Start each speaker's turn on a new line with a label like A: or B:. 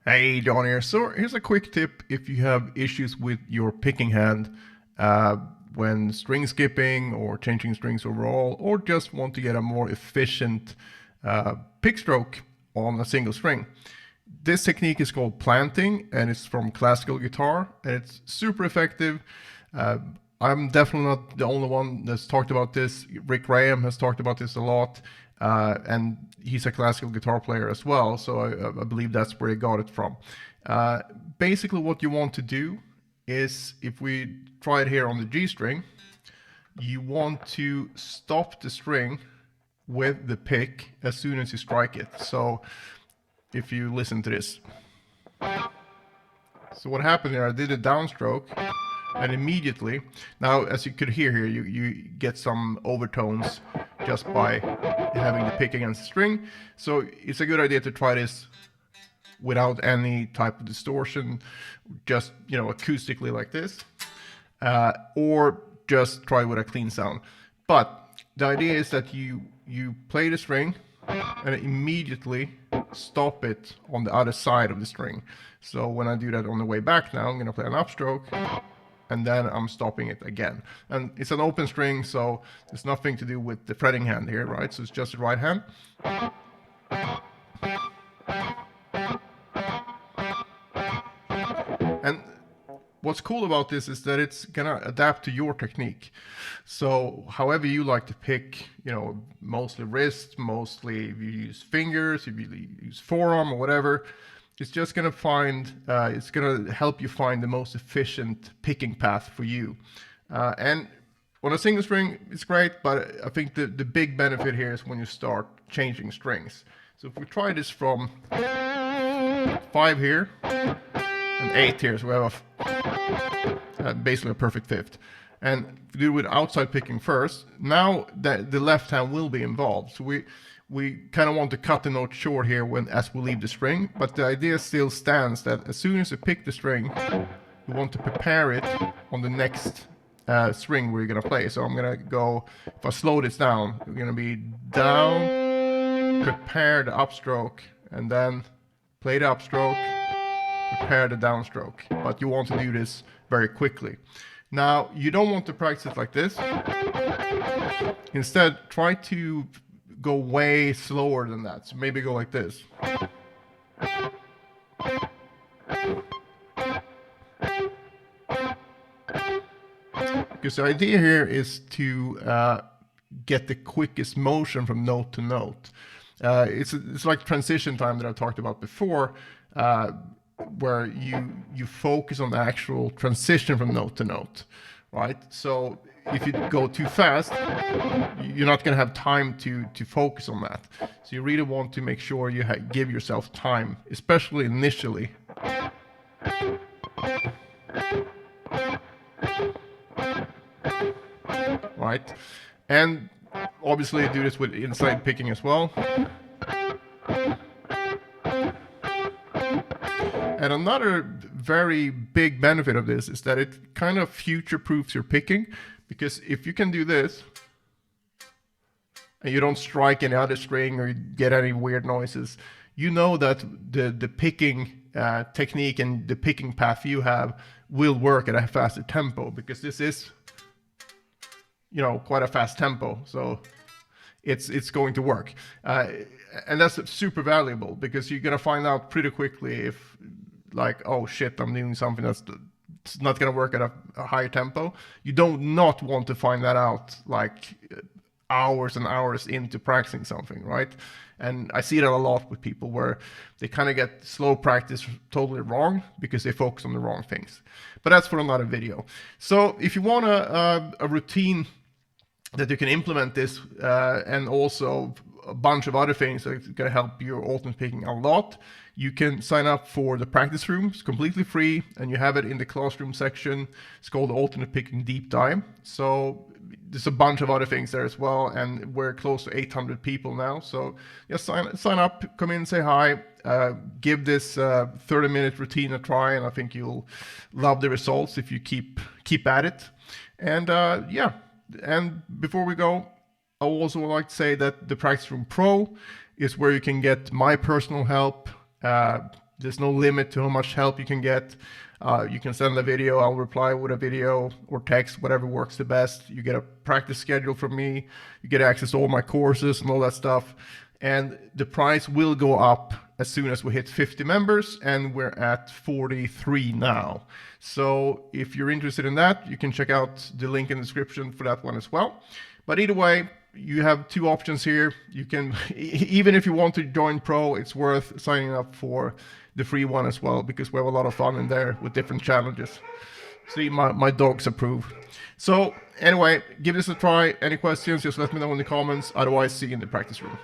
A: Hey, John here. So here's a quick tip if you have issues with your picking hand when string skipping or changing strings overall, or just want to get a more efficient pick stroke on a single string. This technique is called planting, and it's from classical guitar, and it's super effective. Uh, I'm definitely not the only one that's talked about this. Rick Graham has talked about this a lot, and he's a classical guitar player as well, so I believe that's where he got it from. Uh, Basically, what you want to do is, if we try it here on the G string, you want to stop the string with the pick as soon as you strike it. So if you listen to this. So what happened here, I did a downstroke, and immediately, now as you could hear here, you get some overtones just by having the pick against the string. So it's a good idea to try this without any type of distortion, just, you know, acoustically like this, or just try with a clean sound. But the idea is that you play the string and immediately stop it on the other side of the string. So when I do that on the way back now, I'm going to play an upstroke, and then I'm stopping it again. And it's an open string, so there's nothing to do with the fretting hand here, right? So it's just the right hand. And what's cool about this is that it's gonna adapt to your technique. So however you like to pick, you know, mostly wrist, mostly if you use fingers, if you use forearm or whatever, it's just gonna it's gonna help you find the most efficient picking path for you. And on a single string, it's great, but I think the big benefit here is when you start changing strings. So if we try this from 5 here and 8 here, so we have basically a perfect fifth. And if we do it with outside picking first, now the left hand will be involved. So we kind of want to cut the note short here as we leave the string, but the idea still stands that as soon as you pick the string, we want to prepare it on the next string where you're going to play. So I'm going to go, if I slow this down, we're going to be down, prepare the upstroke, and then play the upstroke, prepare the downstroke. But you want to do this very quickly. Now, you don't want to practice it like this. Instead, try to go way slower than that. So maybe go like this. Because the idea here is to get the quickest motion from note to note. It's like transition time that I talked about before, where you focus on the actual transition from note to note, right? So if you go too fast, you're not going to have time to focus on that. So you really want to make sure you give yourself time, especially initially. Right? And obviously do this with inside picking as well. And another very big benefit of this is that it kind of future-proofs your picking, because if you can do this and you don't strike any other string or you get any weird noises, you know that the picking technique and the picking path you have will work at a faster tempo, because this is, you know, quite a fast tempo. So it's going to work. And that's super valuable, because you're going to find out pretty quickly if, like, oh shit, I'm doing something that's not going to work at a higher tempo. You don't not want to find that out like hours and hours into practicing something, right? And I see that a lot with people where they kind of get slow practice totally wrong because they focus on the wrong things. But that's for another video. So if you want a routine that you can implement this, and also a bunch of other things that are going to help your alternate picking a lot, you can sign up for the practice room. It's completely free, and you have it in the classroom section. It's called Alternate Picking Deep Dive. So there's a bunch of other things there as well, and we're close to 800 people now. So just sign up, come in, say hi, give this 30-minute routine a try, and I think you'll love the results if you keep at it. And yeah. And before we go, I also would like to say that the Practice Room Pro is where you can get my personal help There's no limit to how much help you can get. You can send a video, I'll reply with a video or text, whatever works the best. You get a practice schedule from me. You get access to all my courses and all that stuff. And the price will go up as soon as we hit 50 members, and we're at 43 now. So if you're interested in that, you can check out the link in the description for that one as well. But either way, you have two options here. You can, even if you want to join Pro, it's worth signing up for the free one as well, because we have a lot of fun in there with different challenges. See, my dogs approve. So anyway, give this a try. Any questions, just let me know in the comments. Otherwise, see you in the practice room.